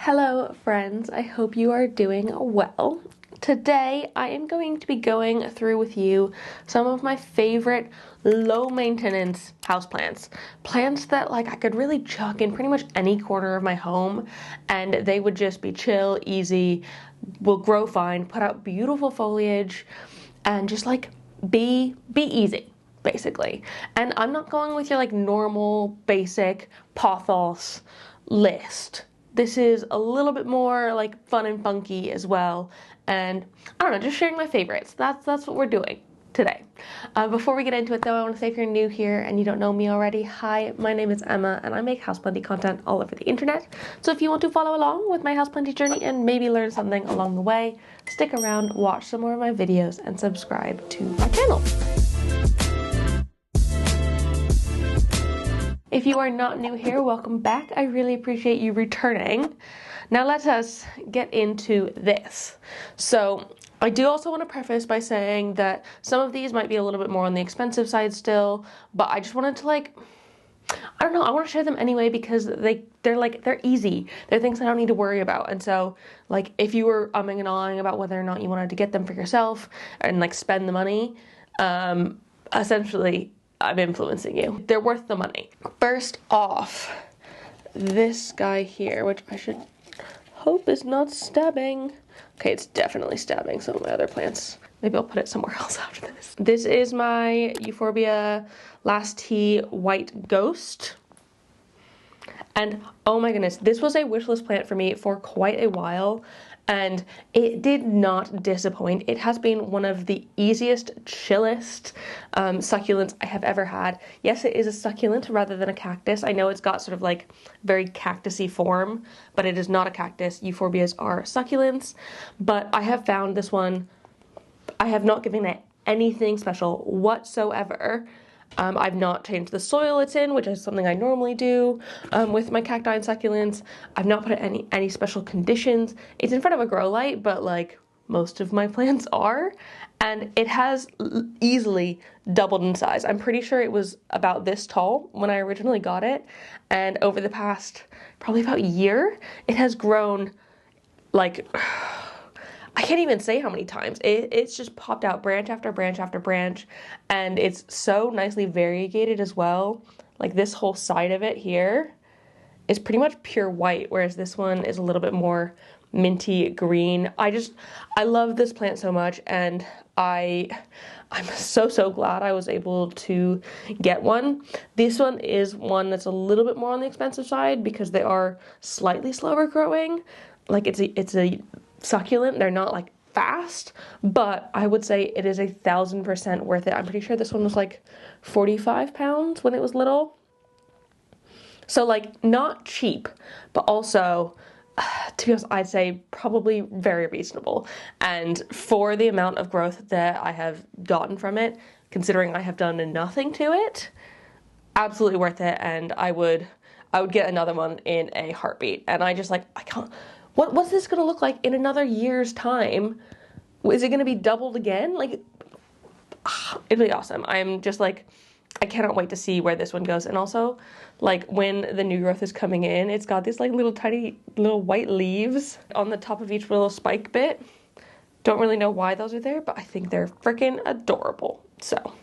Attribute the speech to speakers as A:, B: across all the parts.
A: Hello friends, I hope you are doing well. Today I am going to be going through with you some of my favorite low maintenance houseplants. Plants that I could really chuck in pretty much any corner of my home and they would just be chill, easy, will grow fine, put out beautiful foliage and just be easy. Basically. And I'm not going with your normal basic pothos list. This is a little bit more fun and funky as well. And I don't know, just sharing my favorites. That's what we're doing today. Before we get into it though, I want to say if you're new here and you don't know me already, hi, my name is Emma and I make houseplanty content all over the internet. So if you want to follow along with my houseplanty journey and maybe learn something along the way, stick around, watch some more of my videos and subscribe to my channel. If you are not new here, welcome back. I really appreciate you returning. Now let us get into this. So I do also want to preface by saying that some of these might be a little bit more on the expensive side still, but I just wanted to I don't know, I want to share them anyway because they're easy. They're things I don't need to worry about. And so if you were umming and ahhing about whether or not you wanted to get them for yourself and spend the money, essentially I'm influencing you. They're worth the money. First off, this guy here, which I should hope is not stabbing. Okay, it's definitely stabbing some of my other plants. Maybe I'll put it somewhere else after this. This is my euphorbia last tea white ghost. And oh my goodness, this was a wishlist plant for me for quite a while and it did not disappoint. It has been one of the easiest, chillest succulents I have ever had. Yes, it is a succulent rather than a cactus. I know it's got sort of very cactusy form, but it is not a cactus. Euphorbias are succulents, but I have found this one, I have not given it anything special whatsoever. I've not changed the soil it's in, which is something I normally do with my cacti and succulents. I've not put it any special conditions. It's in front of a grow light, but most of my plants are. And it has easily doubled in size. I'm pretty sure it was about this tall when I originally got it. And over the past probably about year, it has grown I can't even say how many times. It's just popped out branch after branch after branch, and it's so nicely variegated as well. This whole side of it here is pretty much pure white, whereas this one is a little bit more minty green. I love this plant so much, and I'm so glad I was able to get one. This one is one that's a little bit more on the expensive side because they are slightly slower growing. It's a succulent, they're not fast, but I would say it is 1000% worth it. I'm pretty sure this one was 45 pounds when it was little. So not cheap, but also to be honest, I'd say probably very reasonable. And for the amount of growth that I have gotten from it, considering I have done nothing to it, absolutely worth it. And I would get another one in a heartbeat. And I can't. What's this going to look like in another year's time? Is it going to be doubled again? It'd be awesome. I'm just I cannot wait to see where this one goes. And also, when the new growth is coming in, it's got these little tiny little white leaves on the top of each little spike bit. Don't really know why those are there, but I think they're freaking adorable. So,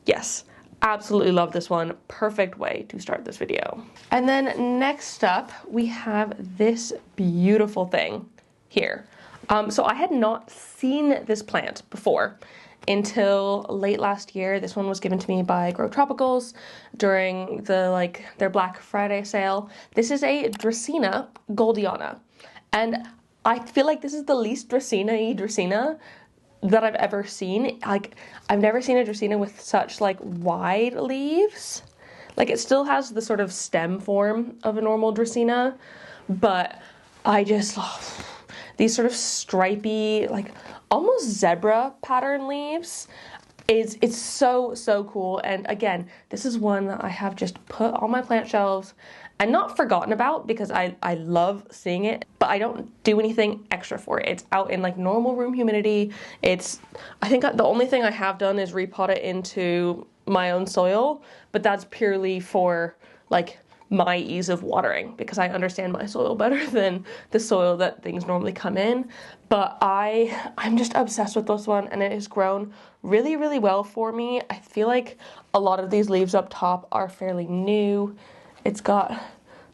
A: yes. Absolutely love this one. Perfect way to start this video. And then next up, we have this beautiful thing here. So I had not seen this plant before until late last year. This one was given to me by Grow Tropicals during the their Black Friday sale. This is a dracaena goldieana. And I feel this is the least dracaena-y dracaena that I've ever seen. I've never seen a dracaena with such wide leaves. It still has the sort of stem form of a normal dracaena, but I just love these sort of stripy, almost zebra pattern leaves. It's so cool. And again, this is one that I have just put on my plant shelves and not forgotten about because I love seeing it, but I don't do anything extra for it. It's out in normal room humidity. I think the only thing I have done is repot it into my own soil, but that's purely for my ease of watering because I understand my soil better than the soil that things normally come in. But I'm just obsessed with this one, and it has grown really, really well for me. I feel like a lot of these leaves up top are fairly new. It's got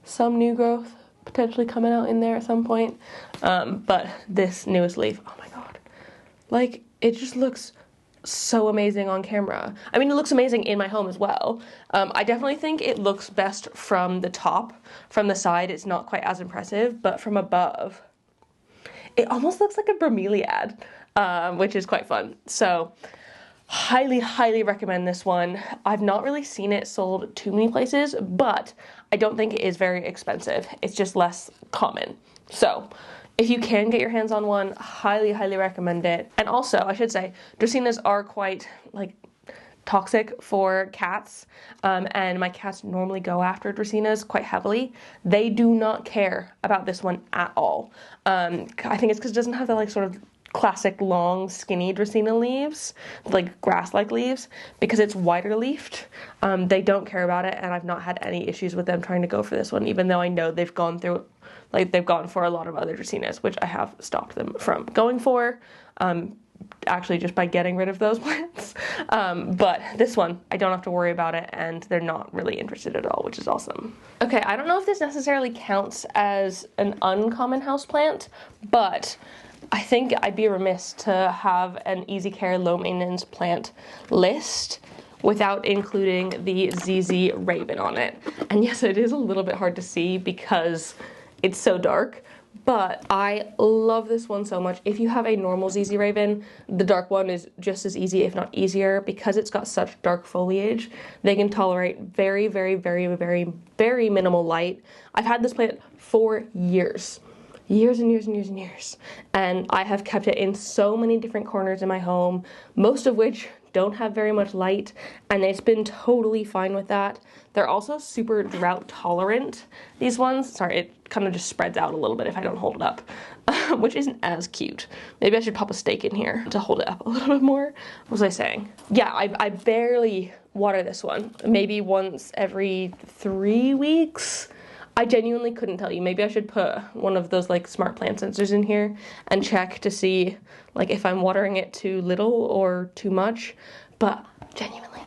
A: some new growth potentially coming out in there at some point. But this newest leaf, oh my God, like it just looks so amazing on camera. I mean, it looks amazing in my home as well. I definitely think it looks best from the top. From the side, it's not quite as impressive, but from above, it almost looks like a bromeliad, which is quite fun. So highly, highly recommend this one. I've not really seen it sold too many places, but I don't think it is very expensive. It's just less common. So if you can get your hands on one, highly, highly recommend it. And also, I should say, dracaenas are quite, like, toxic for cats, and my cats normally go after dracaenas quite heavily. They do not care about this one at all. I think it's because it doesn't have the, like, sort of classic long skinny dracaena leaves, like grass-like leaves, because it's wider leafed. They don't care about it, and I've not had any issues with them trying to go for this one, even though I know they've gone through, like they've gone for a lot of other dracaenas, which I have stopped them from going for, actually just by getting rid of those plants. But this one, I don't have to worry about it, and they're not really interested at all, which is awesome. Okay, I don't know if this necessarily counts as an uncommon houseplant, but I think I'd be remiss to have an easy care, low maintenance plant list without including the ZZ Raven on it. And yes, it is a little bit hard to see because it's so dark, but I love this one so much. If you have a normal ZZ Raven, the dark one is just as easy, if not easier, because it's got such dark foliage. They can tolerate very, very, very, very, very minimal light. I've had this plant for years. Years and years and years and years. And I have kept it in so many different corners in my home, most of which don't have very much light, and it's been totally fine with that. They're also super drought tolerant, these ones. Sorry, it kind of just spreads out a little bit if I don't hold it up, which isn't as cute. Maybe I should pop a stake in here to hold it up a little bit more. What was I saying? Yeah, I barely water this one, maybe once every 3 weeks. I genuinely couldn't tell you. Maybe I should put one of those like smart plant sensors in here and check to see like if I'm watering it too little or too much. But genuinely,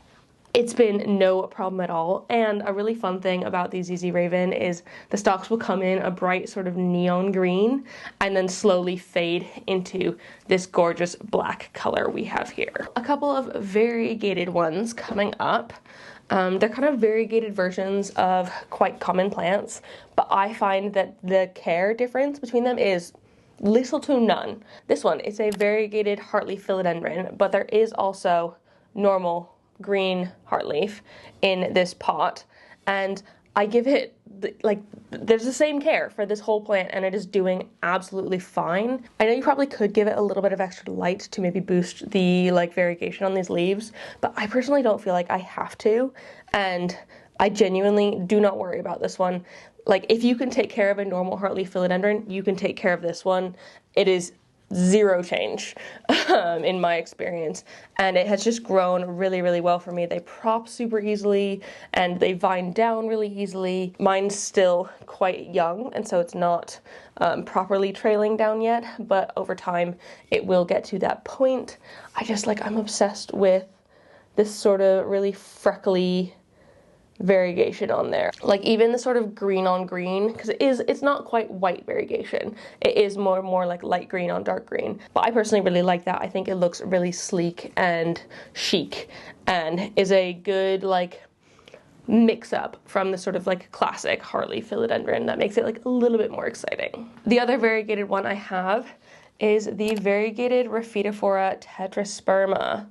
A: it's been no problem at all. And a really fun thing about the ZZ Raven is the stalks will come in a bright sort of neon green and then slowly fade into this gorgeous black color we have here. A couple of variegated ones coming up. They're kind of variegated versions of quite common plants, but I find that the care difference between them is little to none. This one is a variegated heartleaf philodendron, but there is also normal green heartleaf in this pot, and I give it, like, there's the same care for this whole plant, and it is doing absolutely fine. I know you probably could give it a little bit of extra light to maybe boost the, like, variegation on these leaves, but I personally don't feel like I have to, and I genuinely do not worry about this one. Like, if you can take care of a normal heartleaf philodendron, you can take care of this one. It is zero change in my experience, and it has just grown really, really well for me. They prop super easily and they vine down really easily. Mine's still quite young, and so it's not properly trailing down yet, but over time it will get to that point. I'm obsessed with this sort of really freckly variegation on there, like even the sort of green on green, because it's not quite white variegation, it is more like light green on dark green, but I personally really like that. I think it looks really sleek and chic and is a good like mix up from the sort of like classic heartleaf philodendron that makes it like a little bit more exciting. The other variegated one I have is the variegated raphidophora tetrasperma.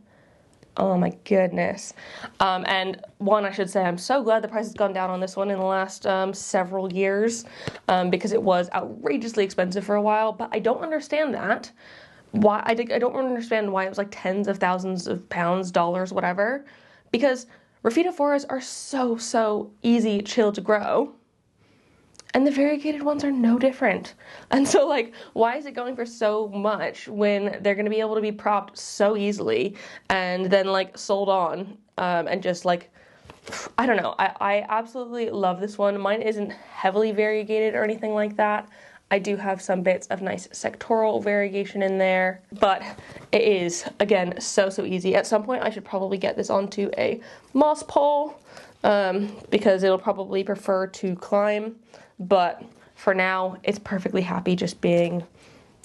A: Oh my goodness. And one, I should say, I'm so glad the price has gone down on this one in the last several years, because it was outrageously expensive for a while, but I don't understand that. I don't understand why it was like tens of thousands of pounds, dollars, whatever, because raphidophoras are so easy, chill to grow. And the variegated ones are no different. And so, like, why is it going for so much when they're going to be able to be propped so easily and then, like, sold on and just, like, I don't know. I absolutely love this one. Mine isn't heavily variegated or anything like that. I do have some bits of nice sectoral variegation in there, but it is, again, so easy. At some point, I should probably get this onto a moss pole because it'll probably prefer to climb, but for now, it's perfectly happy just being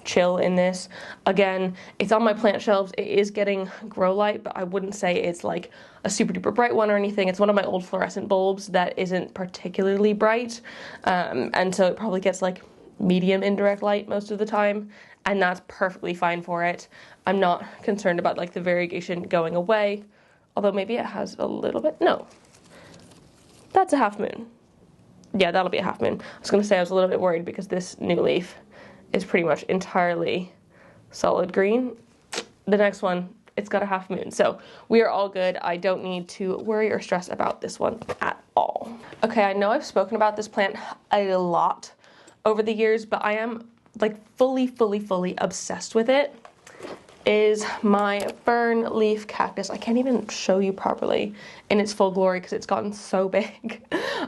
A: chill in this. Again, it's on my plant shelves. It is getting grow light, but I wouldn't say it's like a super duper bright one or anything. It's one of my old fluorescent bulbs that isn't particularly bright, and so it probably gets like medium indirect light most of the time, and that's perfectly fine for it. I'm not concerned about like the variegation going away, although maybe it has a little bit. No, that's a half moon. Yeah, that'll be a half moon. I was gonna say I was a little bit worried because this new leaf is pretty much entirely solid green. The next one, it's got a half moon. So we are all good. I don't need to worry or stress about this one at all. Okay, I know I've spoken about this plant a lot over the years, but I am like fully obsessed with it. Is my fern leaf cactus. I can't even show you properly in its full glory because it's gotten so big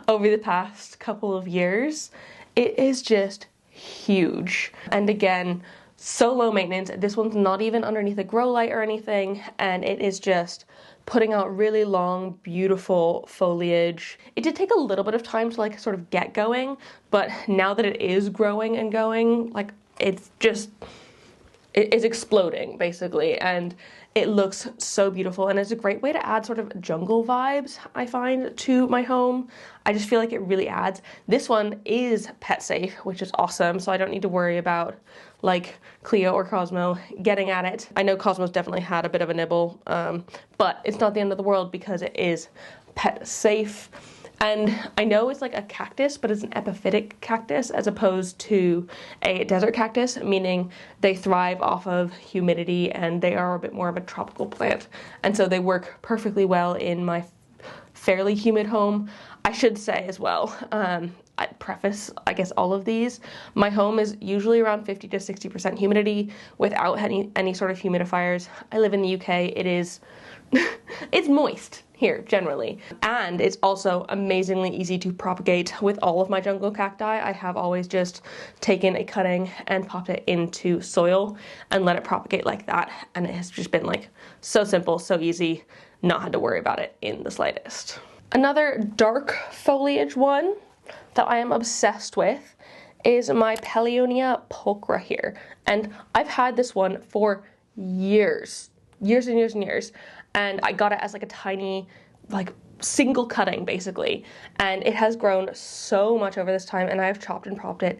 A: over the past couple of years. It is just huge. And again, so low maintenance. This one's not even underneath a grow light or anything, and it is just putting out really long, beautiful foliage. It did take a little bit of time to like sort of get going, but now that it is growing and going, like it's just, it is exploding basically, and it looks so beautiful, and it's a great way to add sort of jungle vibes, I find, to my home. I just feel like it really adds. This one is pet safe, which is awesome, so I don't need to worry about like Cleo or Cosmo getting at it. I know Cosmo's definitely had a bit of a nibble, but it's not the end of the world because it is pet safe. And I know it's like a cactus, but it's an epiphytic cactus as opposed to a desert cactus, meaning they thrive off of humidity and they are a bit more of a tropical plant. And so they work perfectly well in my fairly humid home. I should say as well, I preface, I guess, all of these. My home is usually around 50 to 60% humidity without any sort of humidifiers. I live in the UK. It is, it's moist here generally, and it's also amazingly easy to propagate. With all of my jungle cacti, I have always just taken a cutting and popped it into soil and let it propagate like that, and it has just been like so simple, so easy, not had to worry about it in the slightest. Another dark foliage one that I am obsessed with is my pellionia pulchra here, and I've had this one for years and years, and I got it as like a tiny, like single cutting basically, and it has grown so much over this time, and I've chopped and propped it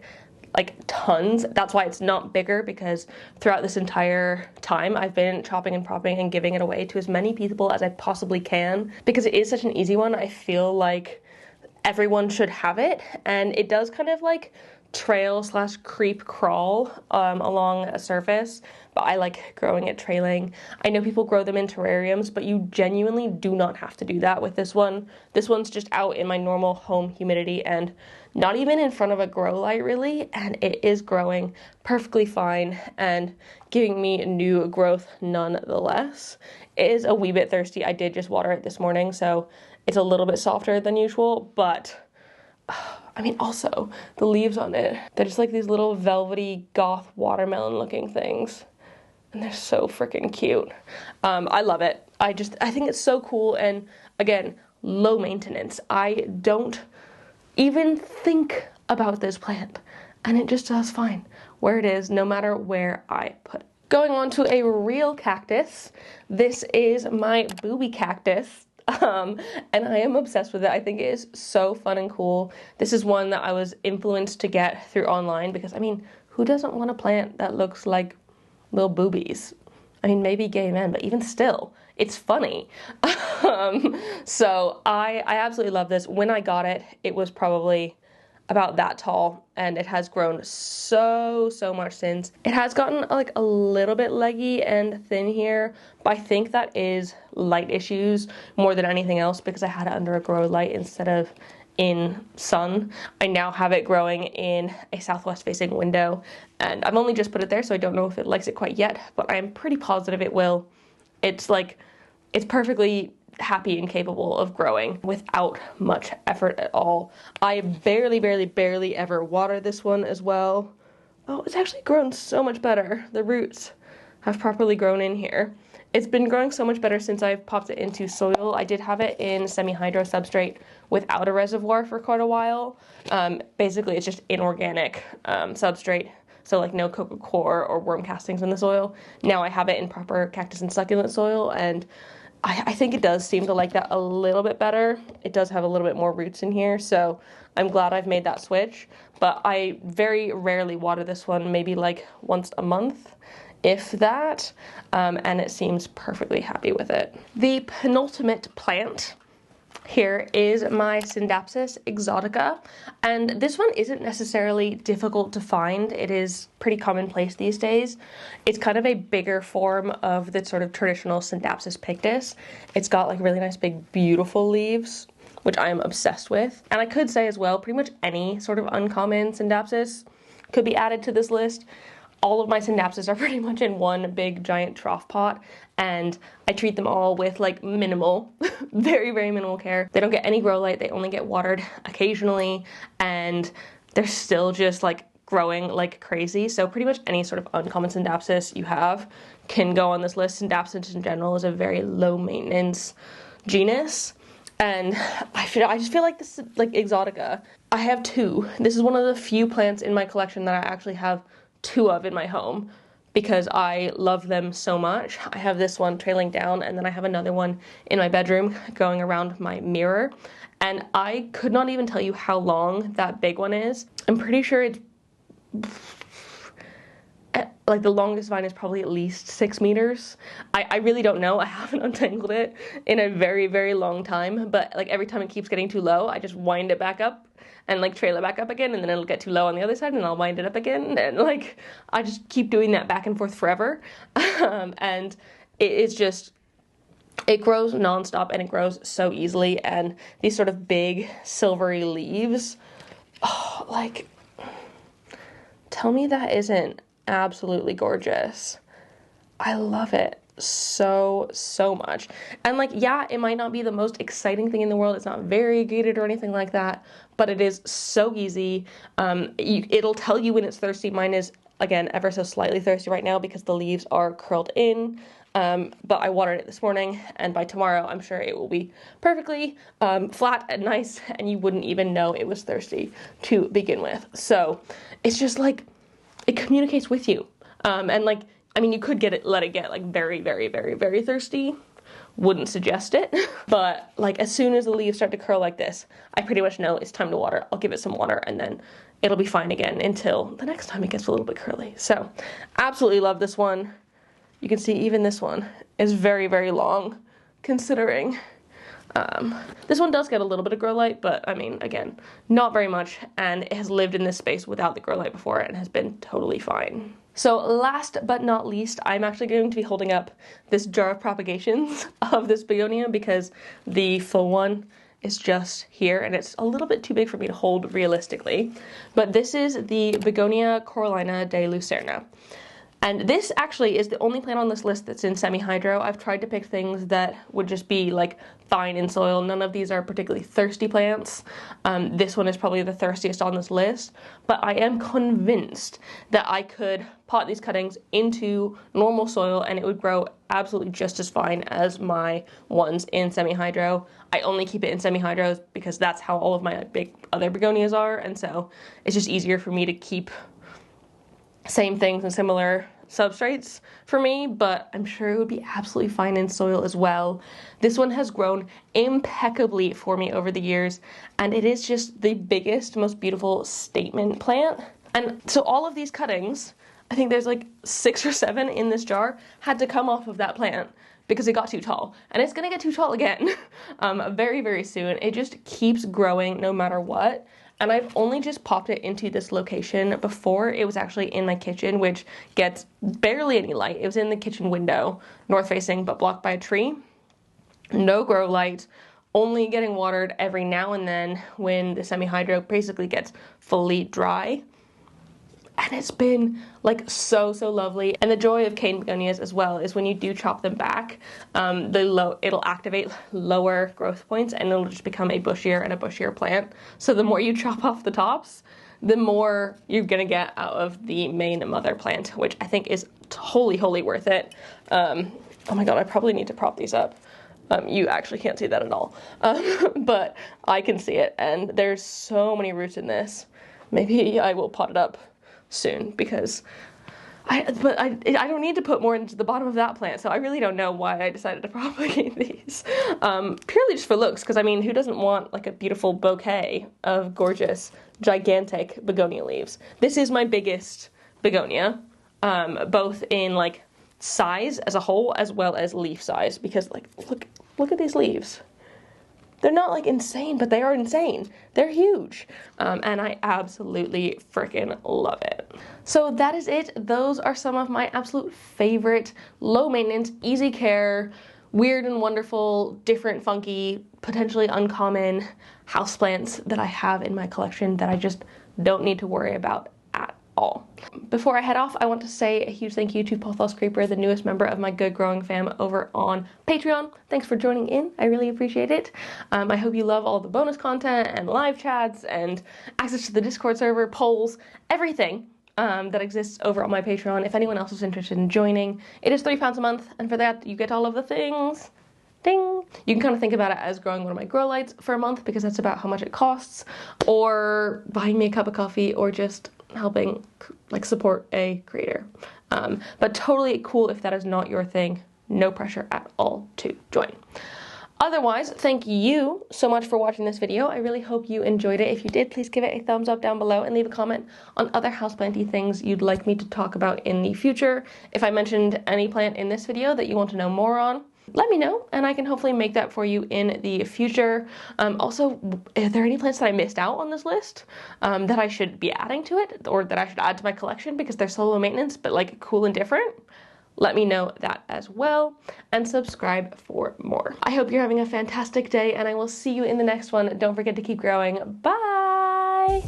A: like tons. That's why it's not bigger, because throughout this entire time I've been chopping and propping and giving it away to as many people as I possibly can, because it is such an easy one. I feel like everyone should have it, and it does kind of like trail slash creep crawl along a surface, but I like growing it trailing. I know people grow them in terrariums, but you genuinely do not have to do that with this one. This one's just out in my normal home humidity and not even in front of a grow light really, and it is growing perfectly fine and giving me new growth nonetheless. It is a wee bit thirsty. I did just water it this morning, so it's a little bit softer than usual, but I mean, also, the leaves on it, they're just like these little velvety goth watermelon looking things. And they're so freaking cute. I love it. I think it's so cool, and again, low maintenance. I don't even think about this plant, and it just does fine where it is, no matter where I put it. Going on to a real cactus, this is my boobie cactus. And I am obsessed with it. I think it is so fun and cool. This is one that I was influenced to get through online because, I mean, who doesn't want a plant that looks like little boobies? I mean, maybe gay men, but even still, it's funny. So I absolutely love this. When I got it, it was probably about that tall, and it has grown so much since. It has gotten like a little bit leggy and thin here, but I think that is light issues more than anything else, because I had it under a grow light instead of in sun. I now have it growing in a southwest facing window, and I've only just put it there, so I don't know if it likes it quite yet, but I'm pretty positive it will. It's like, it's perfectly happy and capable of growing without much effort at all. I barely ever water this one as well. Oh, it's actually grown so much better. The roots have properly grown in here. It's been growing so much better since I've popped it into soil. I did have it in semi-hydro substrate without a reservoir for quite a while. Basically, it's just inorganic substrate, so like no coco coir or worm castings in the soil. Now I have it in proper cactus and succulent soil, and I think it does seem to like that a little bit better. It does have a little bit more roots in here, so I'm glad I've made that switch. But I very rarely water this one, maybe like once a month, if that, and it seems perfectly happy with it. The penultimate plant here is my scindapsus exotica, and this one isn't necessarily difficult to find. It is pretty commonplace these days. It's kind of a bigger form of the sort of traditional scindapsus pictus. It's got like really nice big beautiful leaves, which I am obsessed with. And I could say as well, pretty much any sort of uncommon scindapsus could be added to this list. All of my scindapsus are pretty much in one big giant trough pot, and I treat them all with like minimal, very minimal care. They don't get any grow light, they only get watered occasionally, and they're still just like growing like crazy. So pretty much any sort of uncommon scindapsus you have can go on this list. Scindapsus in general is a very low maintenance genus. And I just feel like this is like exotica. I have two. This is one of the few plants in my collection that I actually have two of in my home because I love them so much. I have this one trailing down, and then I have another one in my bedroom going around my mirror, and I could not even tell you how long that big one is. I'm pretty sure it's like the longest vine is probably at least 6 meters. I really don't know. I haven't untangled it in a very long time, but like every time it keeps getting too low, I just wind it back up and like trail it back up again, and then it'll get too low on the other side and I'll wind it up again, and like I just keep doing that back and forth forever. And it's just, it grows nonstop and it grows so easily, and these sort of big silvery leaves, oh, like, tell me that isn't absolutely gorgeous. I love it so much. And like, yeah, it might not be the most exciting thing in the world, it's not variegated or anything like that, but it is so easy. It'll tell you when it's thirsty. Mine is, again, ever so slightly thirsty right now because the leaves are curled in, but I watered it this morning, and by tomorrow I'm sure it will be perfectly flat and nice, and you wouldn't even know it was thirsty to begin with. So it's just like, it communicates with you, and like, I mean, you could let it get like very thirsty. Wouldn't suggest it, but like as soon as the leaves start to curl like this, I pretty much know it's time to water. I'll give it some water, and then it'll be fine again until the next time it gets a little bit curly. So absolutely love this one. You can see even this one is very long, considering this one does get a little bit of grow light, but I mean, again, not very much, and it has lived in this space without the grow light before and has been totally fine. So last but not least, I'm actually going to be holding up this jar of propagations of this begonia because the full one is just here and it's a little bit too big for me to hold realistically. But this is the begonia corallina de lucerna. And this actually is the only plant on this list that's in semi-hydro. I've tried to pick things that would just be like fine in soil. None of these are particularly thirsty plants. This one is probably the thirstiest on this list, but I am convinced that I could pot these cuttings into normal soil and it would grow absolutely just as fine as my ones in semi-hydro. I only keep it in semi-hydros because that's how all of my big other begonias are, and so it's just easier for me to keep same things and similar substrates for me, but I'm sure it would be absolutely fine in soil as well. This one has grown impeccably for me over the years, and it is just the biggest, most beautiful statement plant. And so all of these cuttings, I think there's like 6 or 7 in this jar, had to come off of that plant because it got too tall, and it's gonna get too tall again very soon. It just keeps growing no matter what. And I've only just popped it into this location. Before, it was actually in my kitchen, which gets barely any light. It was in the kitchen window, north facing, but blocked by a tree. No grow light, only getting watered every now and then when the semi-hydro basically gets fully dry. and it's been like so lovely. And the joy of cane begonias as well is when you do chop them back, it'll activate lower growth points and it'll just become a bushier and a bushier plant. So the more you chop off the tops, the more you're gonna get out of the main mother plant, which I think is wholly worth it. Oh my god, I probably need to prop these up. You actually can't see that at all, but I can see it, and there's so many roots in this. Maybe I will pot it up soon because I don't need to put more into the bottom of that plant, so I really don't know why I decided to propagate these. Purely just for looks, because I mean, who doesn't want like a beautiful bouquet of gorgeous, gigantic begonia leaves? This is my biggest begonia, both in like size as a whole as well as leaf size, because like look at these leaves. They're not like insane, but they are insane. They're huge. And I absolutely freaking love it. So that is it. Those are some of my absolute favorite low maintenance, easy care, weird and wonderful, different, funky, potentially uncommon houseplants that I have in my collection that I just don't need to worry about at all. Before I head off, I want to say a huge thank you to Pothos Creeper, the newest member of my Good Growing fam over on Patreon. Thanks for joining in. I really appreciate it. I hope you love all the bonus content and live chats and access to the Discord server, polls, everything that exists over on my Patreon. If anyone else is interested in joining, it is £3 a month, and for that you get all of the things. Ding! You can kind of think about it as growing one of my grow lights for a month, because that's about how much it costs, or buying me a cup of coffee, or just helping like support a creator. But totally cool if that is not your thing. No pressure at all to join. Otherwise, thank you so much for watching this video. I really hope you enjoyed it. If you did, please give it a thumbs up down below and leave a comment on other houseplanty things you'd like me to talk about in the future. If I mentioned any plant in this video that you want to know more on, let me know, and I can hopefully make that for you in the future. Also, are there any plants that I missed out on this list that I should be adding to it, or that I should add to my collection because they're solo maintenance but like cool and different? Let me know that as well, and subscribe for more. I hope you're having a fantastic day, and I will see you in the next one. Don't forget to keep growing. Bye!